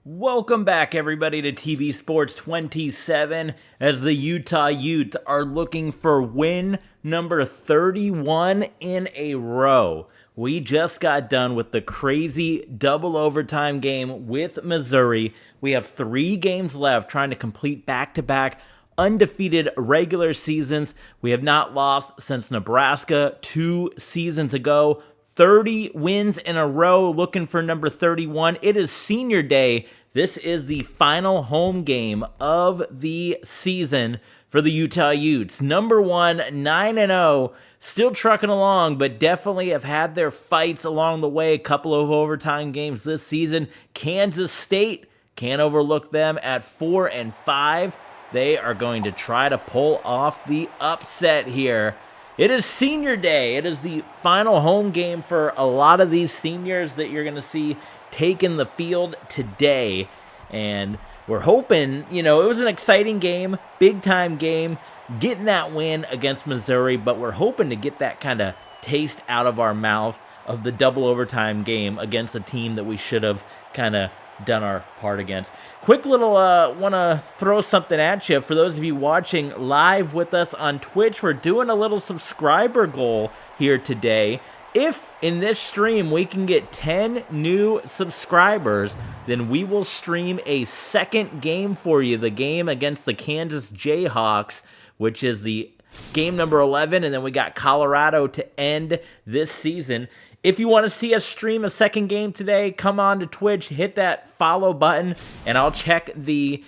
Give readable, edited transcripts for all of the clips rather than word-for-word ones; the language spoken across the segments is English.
Welcome back, everybody, to TV Sports 27 as the Utah Utes are looking for win number 31 in a row. We just got done with the crazy double overtime game with Missouri. We have 3 games left trying to complete back-to-back undefeated regular seasons. We have not lost since Nebraska 2 seasons ago. 30 wins in a row, looking for number 31. It is senior day. This is the final home game of the season for the Utah Utes. Number 1, 9-0, still trucking along, but definitely have had their fights along the way. A couple of overtime games this season. Kansas State, can't overlook them at 4-5. They are going to try to pull off the upset here. It is senior day. It is the final home game for a lot of these seniors that you're going to see taking the field today. And we're hoping, it was an exciting game, big-time game, getting that win against Missouri, but we're hoping to get that kind of taste out of our mouth of the double overtime game against a team that we should have kind of done our part against. Quick little want to throw something at you. For those of you watching live with us on Twitch, we're doing a little subscriber goal here today. If in this stream we can get 10 new subscribers, then we will stream a second game for you, the game against the Kansas Jayhawks, which is the game number 11, and then we got Colorado to end this season. If you want to see us stream a second game today, come on to Twitch, hit that follow button, and I'll check the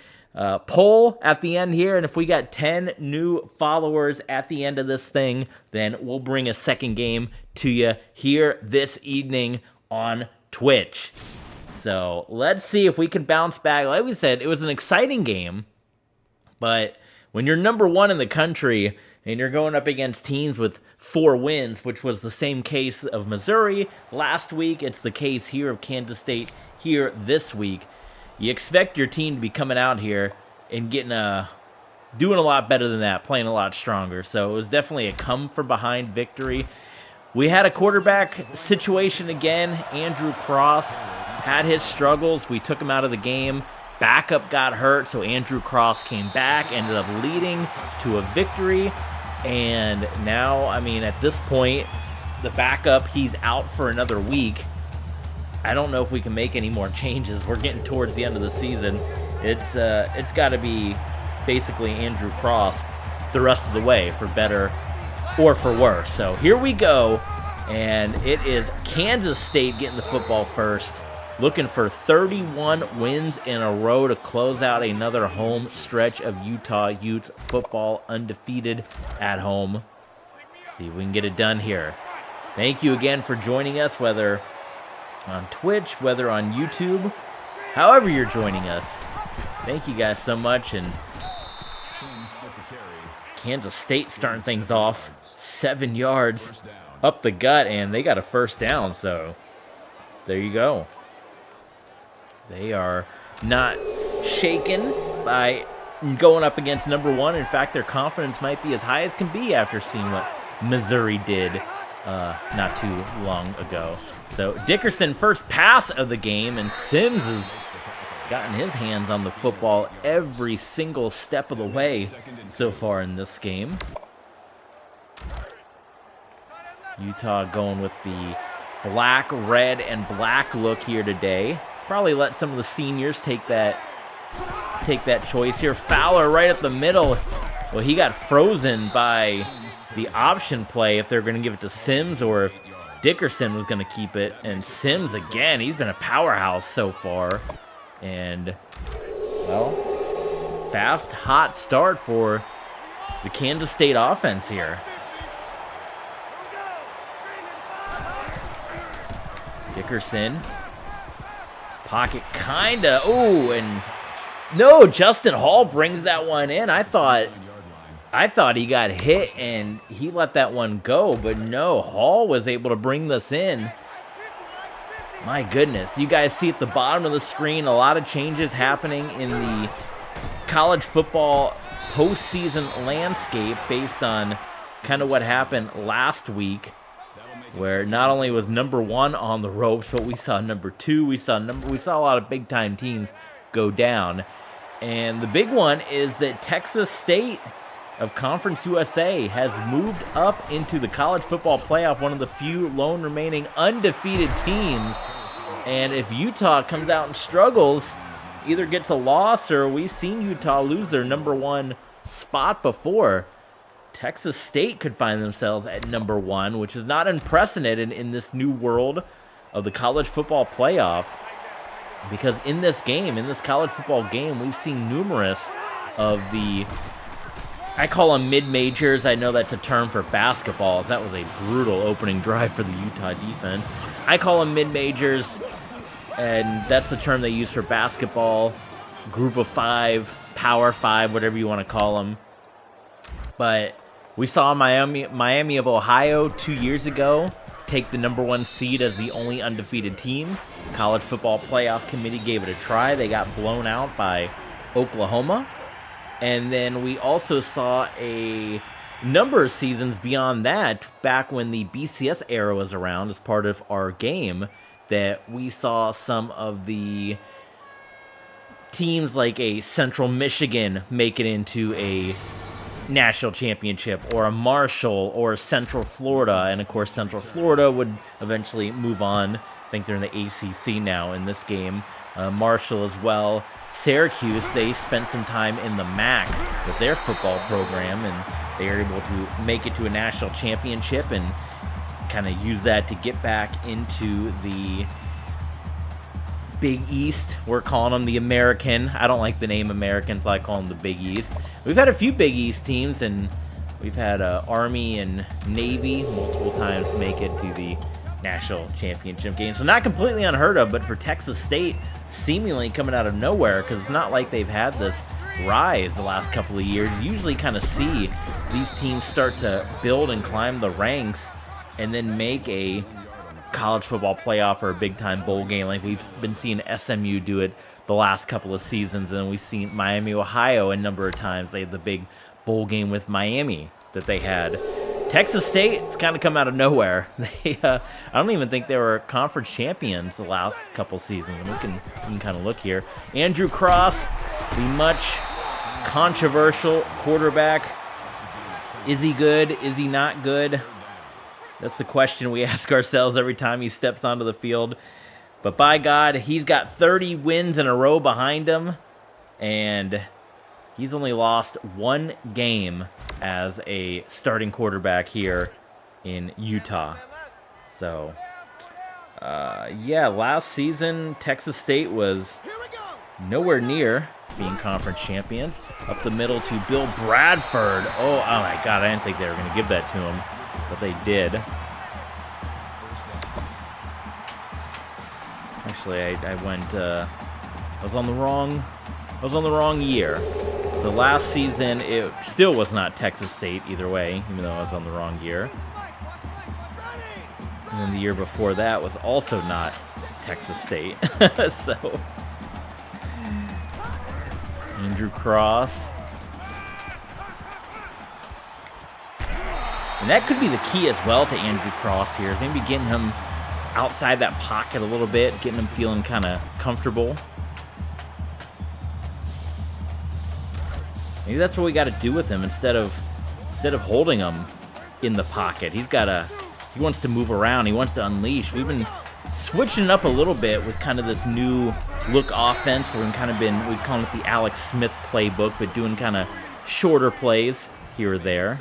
poll at the end here. And if we got 10 new followers at the end of this thing, then we'll bring a second game to you here this evening on Twitch. So let's see if we can bounce back. Like we said, it was an exciting game, but when you're number 1 in the country and you're going up against teams with 4 wins, which was the same case of Missouri last week, it's the case here of Kansas State here this week, you expect your team to be coming out here and doing a lot better than that, playing a lot stronger. So it was definitely a come-from-behind victory. We had a quarterback situation again. Andrew Cross had his struggles. We took him out of the game. Backup got hurt, so Andrew Cross came back, ended up leading to a victory. And now, at this point, the backup, he's out for another week. I don't know if we can make any more changes. We're getting towards the end of the season. It's got to be basically Andrew Cross the rest of the way, for better or for worse. So here we go, and it is Kansas State getting the football first, looking for 31 wins in a row to close out another home stretch of Utah Utes football, undefeated at home. See if we can get it done here. Thank you again for joining us, whether on Twitch, whether on YouTube, however you're joining us. Thank you guys so much. And Kansas State starting things off 7 yards up the gut, and they got a first down, so there you go. They are not shaken by going up against number 1. In fact, their confidence might be as high as can be after seeing what Missouri did not too long ago. So Dickerson, first pass of the game, and Sims has gotten his hands on the football every single step of the way so far in this game. Utah going with the black, red, and black look here today. Probably let some of the seniors take that choice here. Fowler right up the middle. Well, he got frozen by the option play if they're going to give it to Sims or if Dickerson was going to keep it. And Sims, again, he's been a powerhouse so far. And, well, fast, hot start for the Kansas State offense here. Dickerson. Pocket kinda. Ooh, and no, Justin Hall brings that one in. I thought he got hit and he let that one go, but no, Hall was able to bring this in. My goodness, you guys see at the bottom of the screen a lot of changes happening in the college football postseason landscape based on kind of what happened last week. where not only was number 1 on the ropes, but we saw number 2, we saw a lot of big time teams go down. And the big one is that Texas State of Conference USA has moved up into the college football playoff, one of the few lone remaining undefeated teams. And if Utah comes out and struggles, either gets a loss, or we've seen Utah lose their number 1 spot before, Texas State could find themselves at number 1, which is not unprecedented in this new world of the college football playoff. Because in this game, in this college football game, we've seen numerous of the, I call them mid-majors. I know that's a term for basketball, as that was a brutal opening drive for the Utah defense. I call them mid-majors, and that's the term they use for basketball. Group of 5, Power 5, whatever you want to call them. But we saw Miami of Ohio 2 years ago take the number 1 seed as the only undefeated team. College Football Playoff Committee gave it a try. They got blown out by Oklahoma. And then we also saw a number of seasons beyond that, back when the BCS era was around as part of our game, that we saw some of the teams like a Central Michigan make it into a national championship, or a Marshall, or Central Florida. And of course Central Florida would eventually move on. I think they're in the ACC now in this game. Marshall as well. Syracuse, they spent some time in the MAC with their football program, and they were able to make it to a national championship and kind of use that to get back into the Big East. We're calling them the American. I don't like the name American, so I call them the Big East. We've had a few Big East teams, and we've had Army and Navy multiple times make it to the national championship game. So not completely unheard of, but for Texas State, seemingly coming out of nowhere, because it's not like they've had this rise the last couple of years. You usually kind of see these teams start to build and climb the ranks and then make a college football playoff or a big-time bowl game, like we've been seeing SMU do it the last couple of seasons, and we've seen Miami, Ohio a number of times. They had the big bowl game with Miami that they had. Texas State, it's kind of come out of nowhere. They, I don't even think they were conference champions the last couple seasons. And we can kind of look here. Andrew Cross, the much controversial quarterback. Is he good? Is he not good? That's the question we ask ourselves every time he steps onto the field. But by God, he's got 30 wins in a row behind him, and he's only lost 1 game as a starting quarterback here in Utah. So, yeah, last season, Texas State was nowhere near being conference champions. Up the middle to Bill Bradford. Oh my God, I didn't think they were going to give that to him, but they did. Actually, I was on the wrong year. So last season, it still was not Texas State either way, even though I was on the wrong year. And then the year before that was also not Texas State. So, Andrew Cross. And that could be the key as well to Andrew Cross here. Maybe getting him outside that pocket a little bit, getting him feeling kind of comfortable. Maybe that's what we got to do with him instead of holding him in the pocket. He wants to move around. He wants to unleash. We've been switching it up a little bit with kind of this new look offense. We call it the Alex Smith playbook, but doing kind of shorter plays here or there.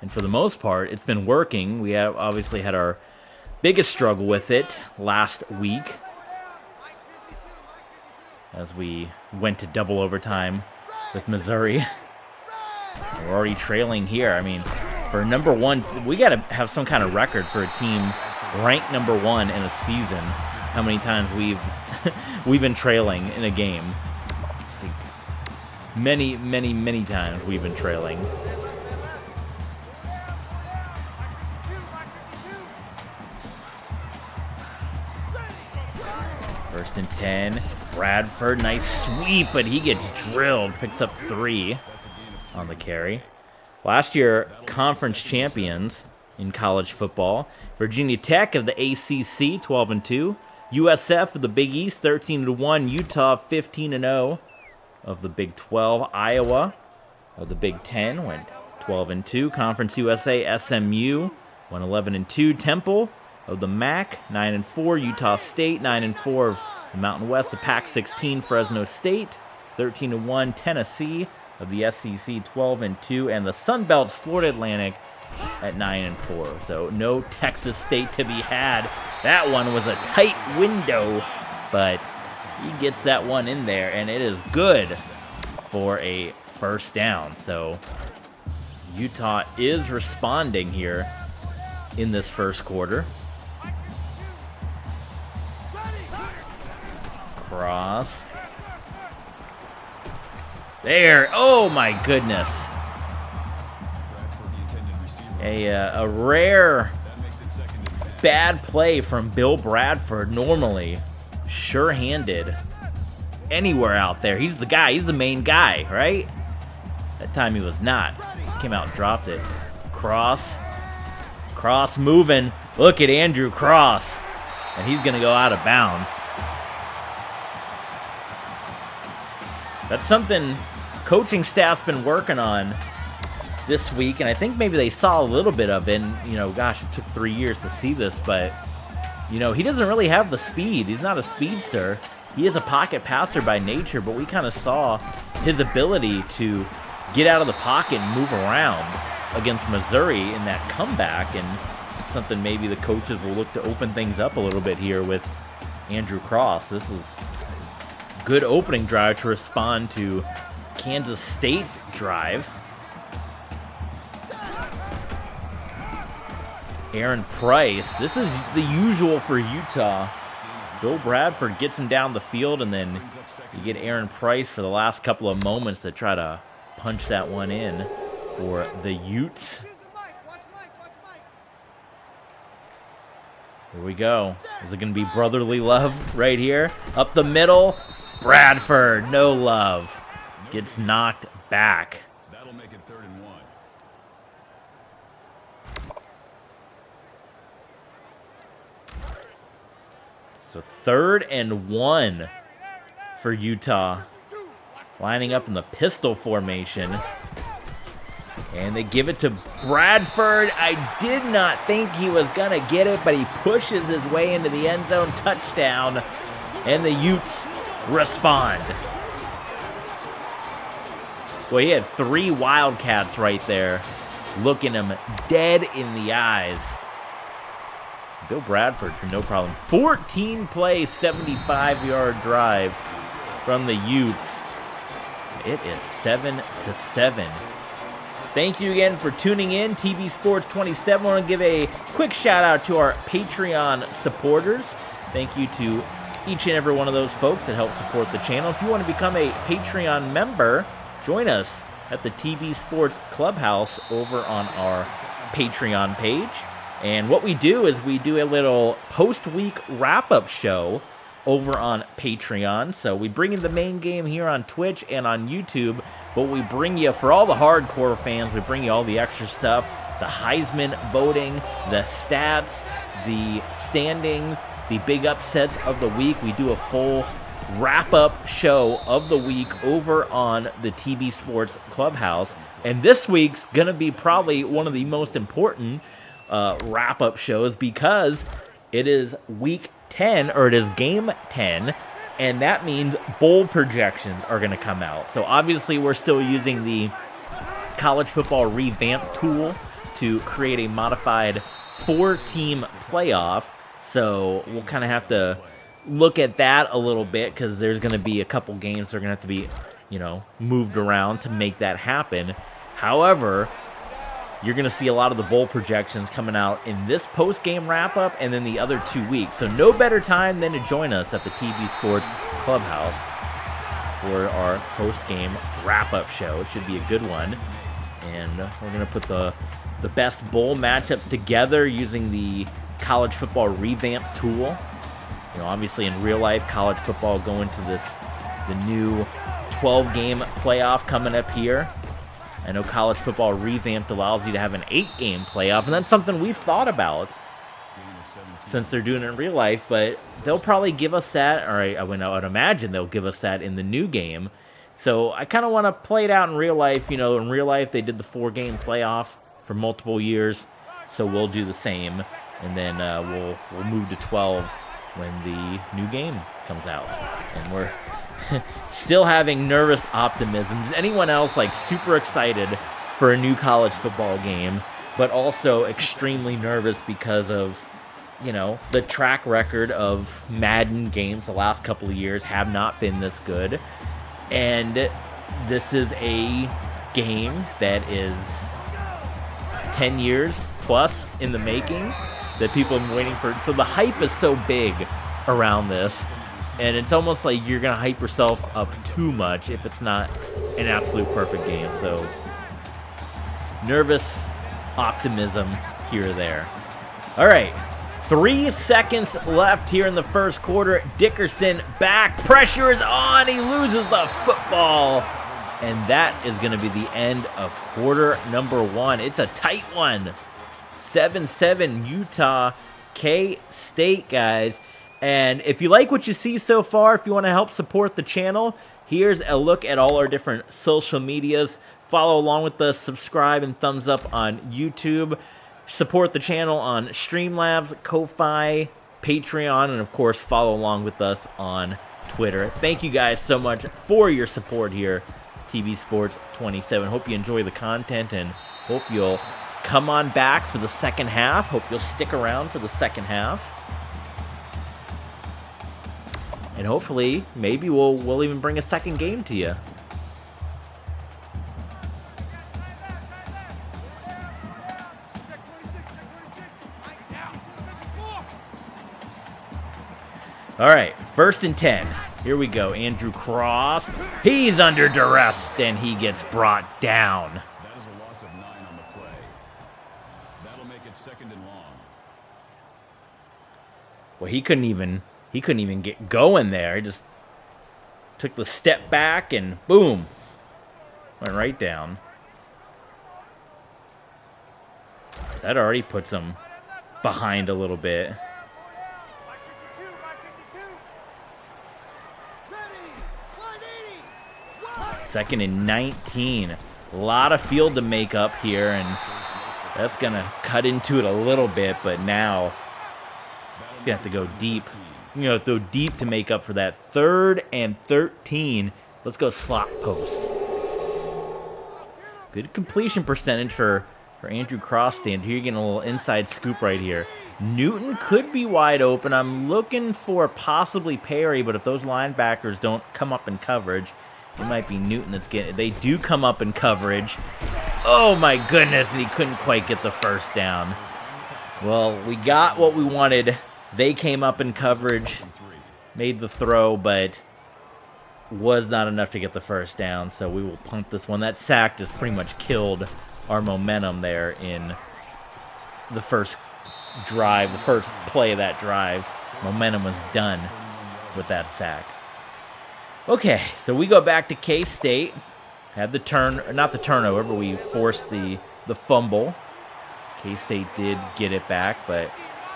And for the most part, it's been working. We have obviously had our biggest struggle with it last week, as we went to double overtime with Missouri. We're already trailing here. I mean, for number 1, we got to have some kind of record for a team ranked number 1 in a season. How many times we've been trailing in a game? Like many times we've been trailing. First and 10. Bradford, nice sweep, but he gets drilled. Picks up 3 on the carry. Last year, conference champions in college football. Virginia Tech of the ACC, 12-2. USF of the Big East, 13-1. Utah, 15-0 of the Big 12. Iowa of the Big 10 went 12-2. Conference USA, SMU went 11-2. Temple of the MAC, 9-4. Utah State, 9-4 of the Mountain West. The Pac-16, Fresno State, 13-1. Tennessee of the SEC, 12-2. And the Sun Belt's Florida Atlantic at 9-4. So no Texas State to be had. That one was a tight window, but he gets that one in there, and it is good for a first down. So Utah is responding here in this first quarter. Cross. There. Oh, my goodness. A rare bad play from Bill Bradford. Normally sure-handed anywhere out there. He's the guy. He's the main guy, right? That time he was not. Just came out and dropped it. Cross. Cross moving. Look at Andrew Cross. And he's going to go out of bounds. That's something coaching staff's been working on this week, and I think maybe they saw a little bit of it. And, you know, gosh, it took 3 years to see this, but, you know, he doesn't really have the speed. He's not a speedster. He is a pocket passer by nature, but we kind of saw his ability to get out of the pocket and move around against Missouri in that comeback, and it's something maybe the coaches will look to open things up a little bit here with Andrew Cross. This is a good opening drive to respond to Kansas State's drive. Aaron Price. This is the usual for Utah. Bill Bradford gets him down the field, and then you get Aaron Price for the last couple of moments to try to punch that one in for the Utes. Here we go. Is it going to be brotherly love right here? Up the middle. Bradford, no love. Gets knocked back. That'll make it 3rd and 1. So 3rd and 1 for Utah. Lining up in the pistol formation. And they give it to Bradford. I did not think he was going to get it, but he pushes his way into the end zone. Touchdown. And the Utes respond. Well, he had 3 Wildcats right there, looking him dead in the eyes. Bill Bradford's no problem. 14-play, 75-yard drive from the Utes. It is 7-7. Thank you again for tuning in. TV Sports 27. I want to give a quick shout out to our Patreon supporters. Thank you to each and every one of those folks that help support the channel. If you want to become a Patreon member, join us at the TV Sports Clubhouse over on our Patreon page. And what we do is we do a little post-week wrap-up show over on Patreon. So we bring in the main game here on Twitch and on YouTube, but we bring you, for all the hardcore fans, we bring you all the extra stuff, the Heisman voting, the stats, the standings, the big upsets of the week. We do a full wrap-up show of the week over on the TV Sports Clubhouse. And this week's going to be probably one of the most important wrap-up shows because it is week 10, or it is game 10, and that means bowl projections are going to come out. So obviously we're still using the college football revamp tool to create a modified 4-team playoff. So we'll kind of have to look at that a little bit because there's going to be a couple games that are going to have to be, you know, moved around to make that happen. However, you're going to see a lot of the bowl projections coming out in this post-game wrap-up and then the other 2 weeks. So no better time than to join us at the TV Sports Clubhouse for our post-game wrap-up show. It should be a good one. And we're going to put the best bowl matchups together using the college football revamp tool. You know, obviously in real life, college football going to the new 12-game playoff coming up here. I know college football revamped allows you to have an 8-game playoff, and that's something we've thought about since they're doing it in real life, but they'll probably give us that, or I would imagine they'll give us that in the new game. So I kind of want to play it out in real life. You know, in real life, they did the 4-game playoff for multiple years, so we'll do the same, and then we'll move to 12 when the new game comes out. And we're still having nervous optimism. Is anyone else like super excited for a new college football game, but also extremely nervous because of, you know, the track record of Madden games the last couple of years have not been this good. And this is a game that is 10 years plus in the making that people have been waiting for. So the hype is so big around this, and it's almost like you're going to hype yourself up too much if it's not an absolute perfect game. So nervous optimism here or there. All right. 3 seconds left here in the first quarter. Dickerson back. Pressure is on. He loses the football. And that is going to be the end of quarter number 1. It's a tight one. 7-7 Utah K-State, guys. And if you like what you see so far, if you want to help support the channel, here's a look at all our different social medias. Follow along with us. Subscribe and thumbs up on YouTube. Support the channel on Streamlabs, Ko-Fi, Patreon, and of course follow along with us on Twitter. Thank you guys so much for your support here, TV Sports 27. Hope you enjoy the content and hope you'll come on back for the second half. Hope you'll stick around for the second half. And hopefully, maybe we'll even bring a second game to you. All right, 1st and 10. Here we go. Andrew Cross. He's under duress, and he gets brought down. That is a loss of 9 on the play. That'll make it 2nd and long. Well, he couldn't even get going there. He just took the step back and boom, went right down. That already puts him behind a little bit. 2nd and 19. A lot of field to make up here, and that's going to cut into it a little bit, but now you have to go deep. You know, go deep to make up for that. 3rd and 13. Let's go slot post. Good completion percentage for Andrew Cross stand. Here you're getting a little inside scoop right here. Newton could be wide open. I'm looking for possibly Perry, but if those linebackers don't come up in coverage, it might be Newton that's getting it. They do come up in coverage. Oh my goodness, and he couldn't quite get the first down. Well, we got what we wanted. They came up in coverage, made the throw, but was not enough to get the first down, so we will punt this one. That sack just pretty much killed our momentum there in the first drive, the first play of that drive. Momentum was done with that sack. Okay, so we go back to K-State. Had the not the turnover, but we forced the fumble. K-State did get it back, but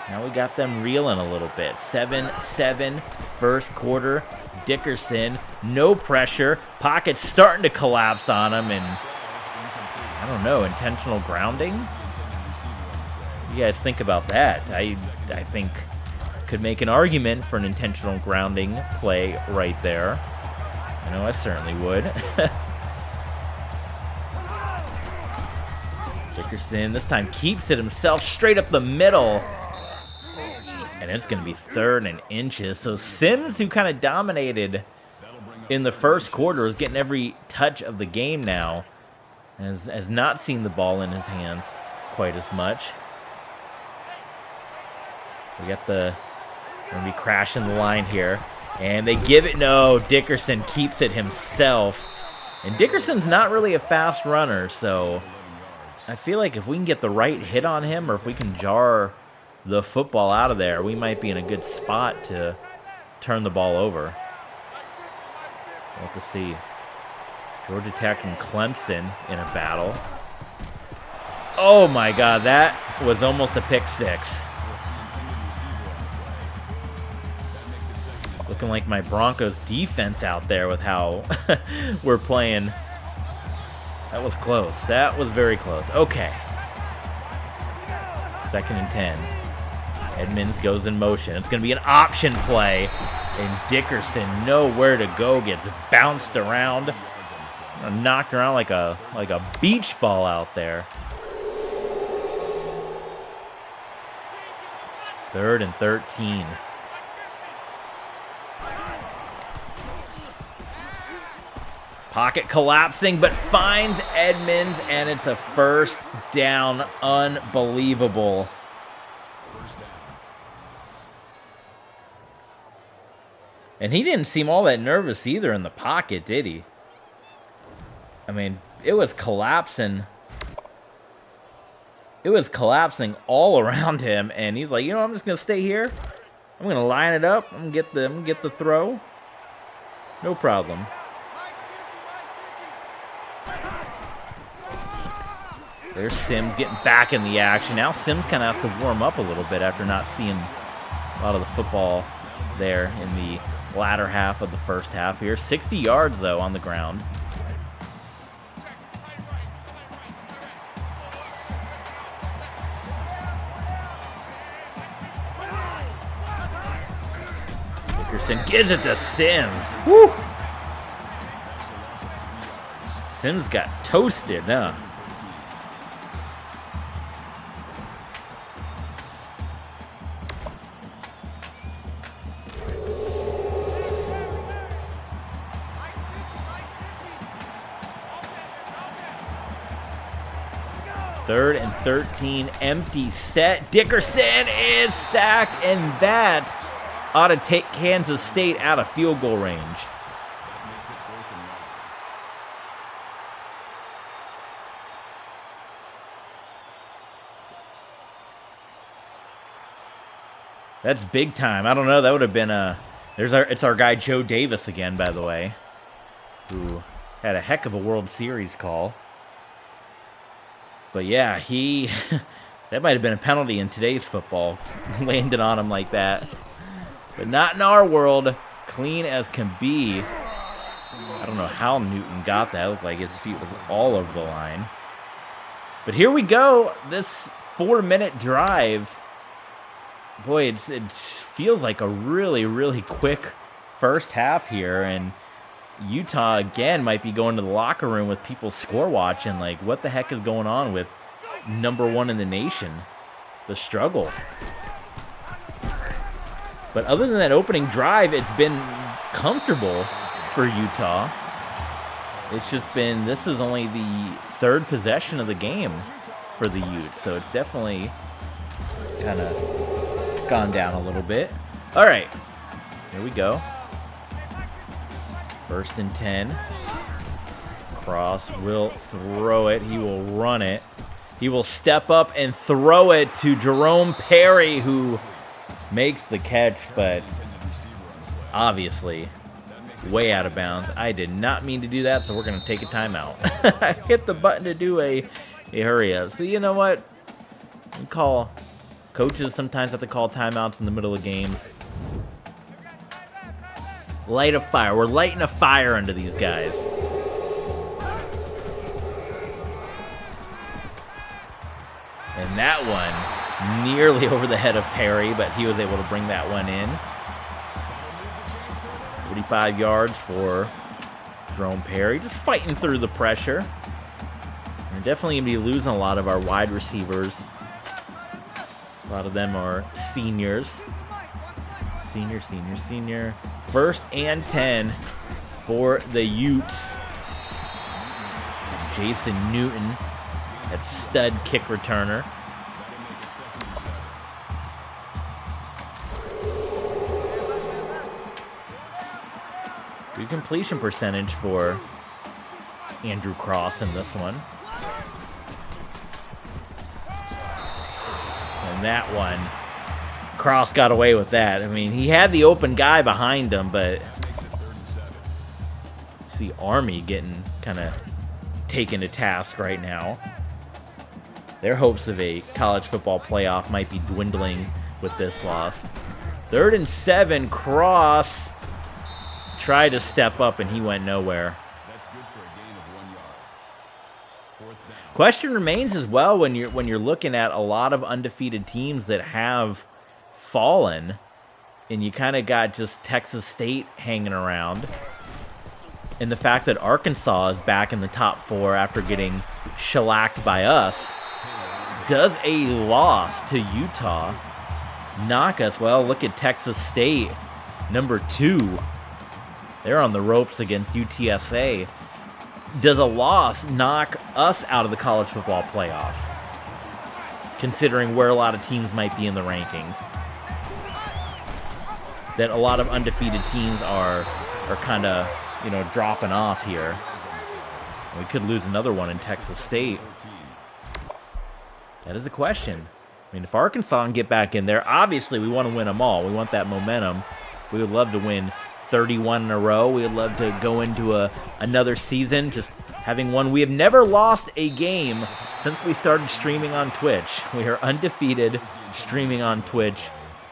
now we got them reeling a little bit. 7-7 first quarter. Dickerson, no pressure. Pocket's starting to collapse on him, and I don't know, intentional grounding? What do you guys think about that? I think could make an argument for an intentional grounding play right there. I know I certainly would. Dickerson this time keeps it himself straight up the middle. And it's going to be 3rd and inches. So Sims, who kind of dominated in the first quarter, is getting every touch of the game now. Has not seen the ball in his hands quite as much. We got going to be crashing the line here. And they give it, no, Dickerson keeps it himself. And Dickerson's not really a fast runner, so I feel like if we can get the right hit on him, or if we can jar the football out of there, we might be in a good spot to turn the ball over. We'll have to see. Georgia Tech and Clemson in a battle. Oh my God, that was almost a pick six. Looking like my Broncos defense out there with how we're playing. That was close. That was very close. Okay. 2nd and 10. Edmonds goes in motion. It's going to be an option play. And Dickerson nowhere to go. Gets bounced around. Knocked around like a beach ball out there. 3rd and 13. Pocket collapsing, but finds Edmonds, and it's a first down. Unbelievable. And he didn't seem all that nervous either in the pocket, did he? I mean, it was collapsing. It was collapsing all around him, and he's like, you know, I'm just gonna stay here. I'm gonna line it up. I'm gonna get the throw. No problem. There's Sims getting back in the action. Now Sims kind of has to warm up a little bit after not seeing a lot of the football there in the latter half of the first half here. 60 yards, though, on the ground. Dickerson gives it to Sims. Woo! Sims got toasted, huh? Third and 13, empty set. Dickerson is sacked, and that ought to take Kansas State out of field goal range. That's big time. I don't know. That would have been a. It's our guy Joe Davis again, by the way, who had a heck of a World Series call. But yeah, that might have been a penalty in today's football, landed on him like that. But not in our world. Clean as can be. I don't know how Newton got that. It looked like his feet was all over the line. But here we go. This 4-minute drive. Boy, it feels like a really, really quick first half here. And Utah, again, might be going to the locker room with people score watching. Like, what the heck is going on with #1 in the nation? The struggle. But other than that opening drive, it's been comfortable for Utah. It's just been, this is only the 3rd possession of the game for the Utes. So it's definitely kind of gone down a little bit. All right, here we go. 1st and 10. Cross will throw it. He will run it. He will step up and throw it to Jerome Perry, who makes the catch, but obviously way out of bounds. I did not mean to do that, so we're going to take a timeout. I hit the button to do a hurry up. So you know what? Coaches sometimes have to call timeouts in the middle of games. Light a fire. We're lighting a fire under these guys. And that one nearly over the head of Perry, but he was able to bring that one in. 45 yards for Jerome Perry, just fighting through the pressure. We're definitely going to be losing a lot of our wide receivers. A lot of them are seniors. Senior. 1st and 10 for the Utes. Jason Newton, that stud kick returner. Good completion percentage for Andrew Cross in this one. And that one, Cross got away with that. I mean, he had the open guy behind him, but See Army getting kind of taken to task right now. Their hopes of a college football playoff might be dwindling with this loss. 3rd and 7, Cross tried to step up and he went nowhere. That's good for a gain of 1 yard. 4th down. Question remains as well when you're looking at a lot of undefeated teams that have fallen, and you kind of got just Texas State hanging around, and the fact that Arkansas is back in the top 4 after getting shellacked by us. Does a loss to Utah knock us? Well, look at Texas State, number 2. They're on the ropes against UTSA. Does a loss knock us out of the college football playoff, considering where a lot of teams might be in the rankings? That a lot of undefeated teams are kind of, dropping off here. We could lose another one in Texas State. That is a question. I mean, if Arkansas can get back in there, obviously we want to win them all. We want that momentum. We would love to win 31 in a row. We would love to go into another season just having won. We have never lost a game since we started streaming on Twitch. We are undefeated streaming on Twitch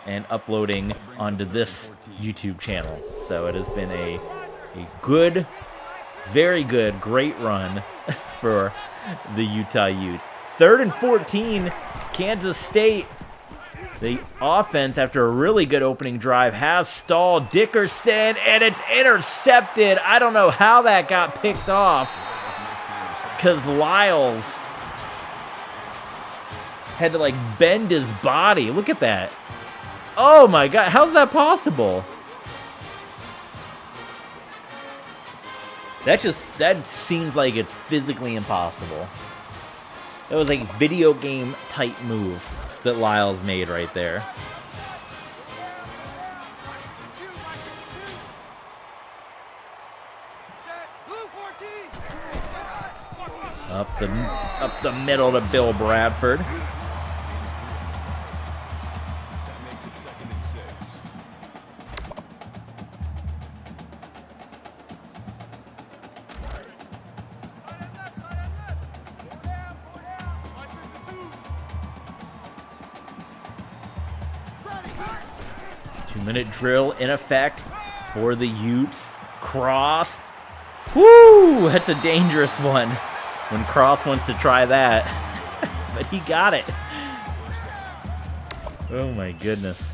and uploading onto this YouTube channel. So it has been a good, very good, great run for the Utah Utes. 3rd and 14, Kansas State. The offense, after a really good opening drive, has stalled. Dickerson, and it's intercepted. I don't know how that got picked off, because Lyles had to, bend his body. Look at that. Oh, my God. How's that possible? That seems like it's physically impossible. That was a video game type move that Lyles made right there. Up the middle to Bill Bradford. That makes it 2nd and 6. Two-minute drill in effect for the Utes. Cross. Woo! That's a dangerous one when Cross wants to try that. But he got it. Oh my goodness.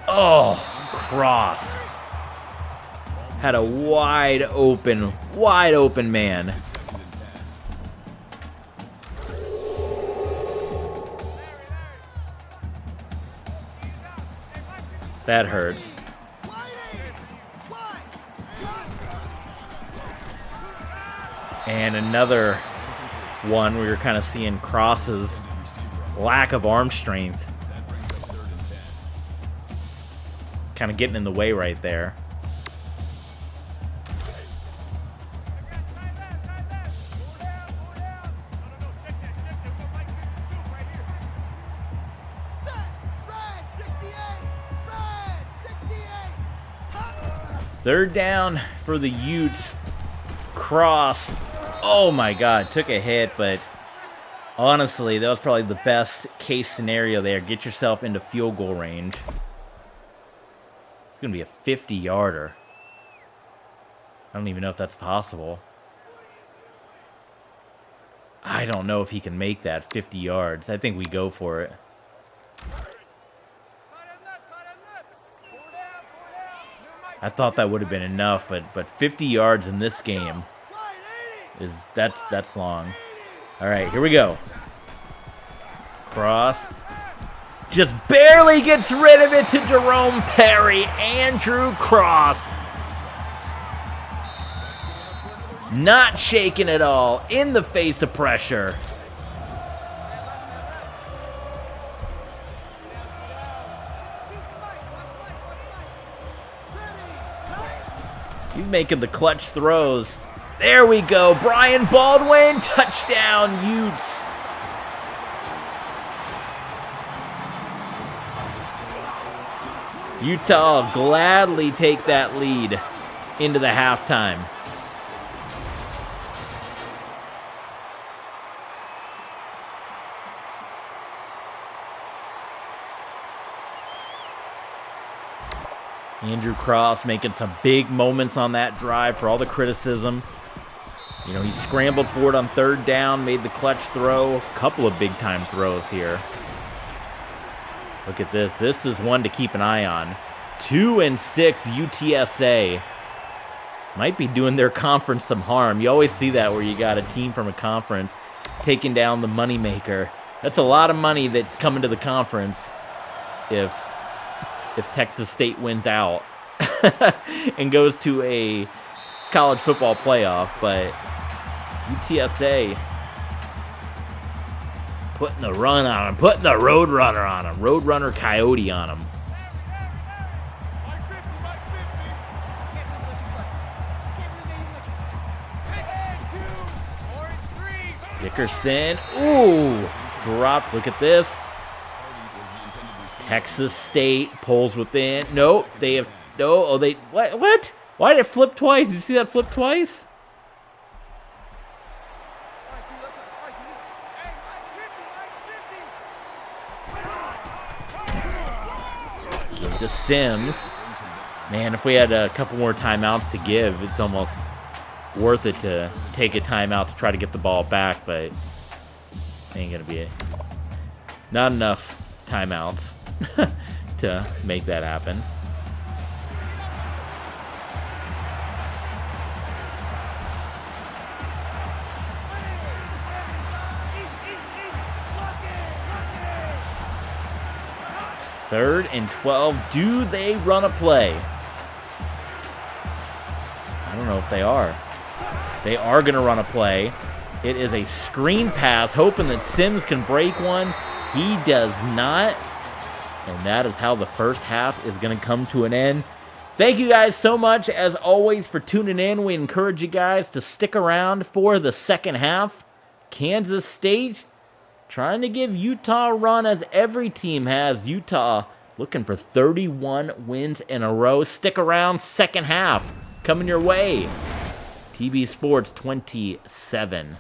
Oh, Cross had a wide open man. That hurts. And another one where you're kind of seeing Cross's lack of arm strength. Kind of getting in the way right there. Third down for the Utes. Cross. Oh my God, took a hit, but honestly, that was probably the best case scenario there. Get yourself into field goal range. It's going to be a 50-yarder. I don't even know if that's possible. I don't know if he can make that 50 yards. I think we go for it. I thought that would have been enough, but 50 yards in this game that's long. All right, here we go. Cross. Just barely gets rid of it to Jerome Perry. Andrew Cross. Not shaken at all. In the face of pressure. He's making the clutch throws. There we go. Brian Baldwin, touchdown, Utes. Utah gladly take that lead into the halftime. Andrew Cross making some big moments on that drive for all the criticism. You know, he scrambled for it on 3rd down, made the clutch throw. A couple of big-time throws here. Look at this. This is one to keep an eye on. 2-6 UTSA. Might be doing their conference some harm. You always see that where you got a team from a conference taking down the moneymaker. That's a lot of money that's coming to the conference if Texas State wins out and goes to a college football playoff. But UTSA putting the run on him, putting the Roadrunner on him, Roadrunner Coyote on him. Dickerson, ooh, dropped. Look at this. Texas State pulls within. Nope, they have no. Oh, they what? Why did it flip twice? Did you see that flip twice? To Sims. Man, if we had a couple more timeouts to give, it's almost worth it to take a timeout to try to get the ball back, but ain't gonna be not enough timeouts to make that happen. Third and 12. Do they run a play? I don't know if they are. They are going to run a play. It is a screen pass, hoping that Sims can break one. He does not. And that is how the first half is going to come to an end. Thank you guys so much, as always, for tuning in. We encourage you guys to stick around for the second half. Kansas State trying to give Utah a run, as every team has. Utah looking for 31 wins in a row. Stick around, second half coming your way. TV Sports 27.